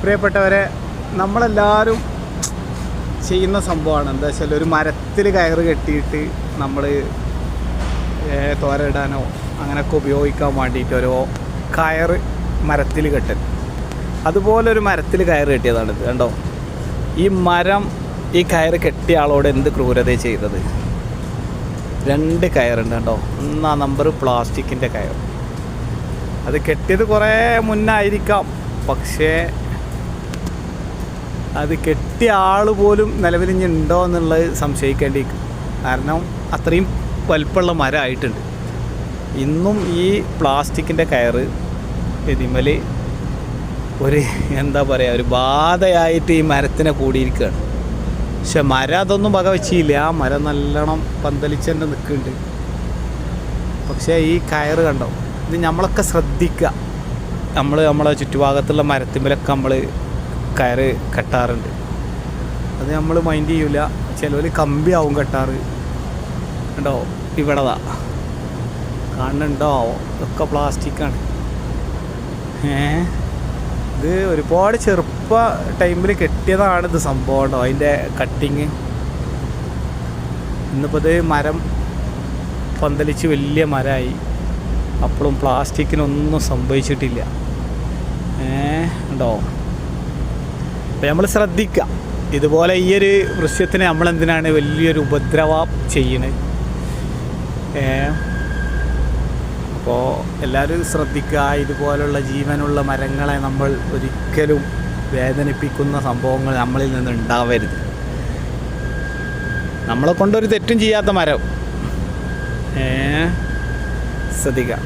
പ്രിയപ്പെട്ടവരെ, നമ്മളെല്ലാവരും ചെയ്യുന്ന സംഭവമാണ്. എന്താ വെച്ചാൽ ഒരു മരത്തിൽ കയറ് കെട്ടിയിട്ട് നമ്മൾ തോരയിടാനോ അങ്ങനെയൊക്കെ ഉപയോഗിക്കാൻ വേണ്ടിയിട്ട് ഓരോ കയറ് മരത്തിൽ കെട്ടൽ. അതുപോലെ ഒരു മരത്തിൽ കയറ് കെട്ടിയതാണിത്. കണ്ടോ, ഈ മരം ഈ കയറ് കെട്ടിയ ആളോട് എന്ത് ക്രൂരത ചെയ്തത്. 2 കയറുണ്ട് കണ്ടോ. 1 നമ്പർ പ്ലാസ്റ്റിക്കിൻ്റെ കയർ. അത് കെട്ടിയത് കുറേ മുന്നായിരിക്കാം, പക്ഷേ അത് കെട്ടിയ ആൾ പോലും നിലവിൽ ഇനി ഉണ്ടോ എന്നുള്ളത് സംശയിക്കേണ്ടിയിരിക്കും. കാരണം അത്രയും വലിപ്പമുള്ള മരമായിട്ടുണ്ട്. ഇന്നും ഈ പ്ലാസ്റ്റിക്കിൻ്റെ കയറ് ഇതിന്മേൽ ഒരു എന്താ പറയുക, ഒരു ബാധയായിട്ട് ഈ മരത്തിനെ കൂടിയിരിക്കുകയാണ്. പക്ഷെ മരം അതൊന്നും വക വെച്ചില്ല. ആ മരം നല്ലോണം പന്തലിച്ച് തന്നെ നിൽക്കുന്നുണ്ട്. പക്ഷേ ഈ കയറ് കണ്ടോ, ഇത് നമ്മളൊക്കെ ശ്രദ്ധിക്കുക. നമ്മളെ ചുറ്റുഭാഗത്തുള്ള മരത്തിന്മേലൊക്കെ നമ്മൾ കയറ് കെട്ടാറുണ്ട്. അത് നമ്മൾ മൈൻഡ് ചെയ്യില്ല. ചിലവർ കമ്പിയാവും കെട്ടാറ്. കണ്ടോ, ഇവിടെതാ കാണുന്നുണ്ടോ, ഇതൊക്കെ പ്ലാസ്റ്റിക്കാണ്. ഇത് ഒരുപാട് ചെറുപ്പ ടൈമിൽ കെട്ടിയതാണ് ഇത് സംഭവം. ഉണ്ടോ അതിൻ്റെ കട്ടിങ്. ഇന്നിപ്പോൾ ഇത് മരം പന്തലിച്ച് വലിയ മരമായി. അപ്പോഴും പ്ലാസ്റ്റിക്കിനൊന്നും സംഭവിച്ചിട്ടില്ല. ഉണ്ടോ. അപ്പോൾ നമ്മൾ ശ്രദ്ധിക്കുക. ഇതുപോലെ ഈ ഒരു വൃക്ഷത്തിന് നമ്മളെന്തിനാണ് വലിയൊരു ഉപദ്രവം ചെയ്യണത്. അപ്പോൾ എല്ലാവരും ശ്രദ്ധിക്കുക. ഇതുപോലുള്ള ജീവനുള്ള മരങ്ങളെ നമ്മൾ ഒരിക്കലും വേദനിപ്പിക്കുന്ന സംഭവങ്ങൾ നമ്മളിൽ നിന്ന് ഉണ്ടാവരുത്. നമ്മളെ കൊണ്ടൊരു തെറ്റും ചെയ്യാത്ത മരം ശ്രദ്ധിക്കുക.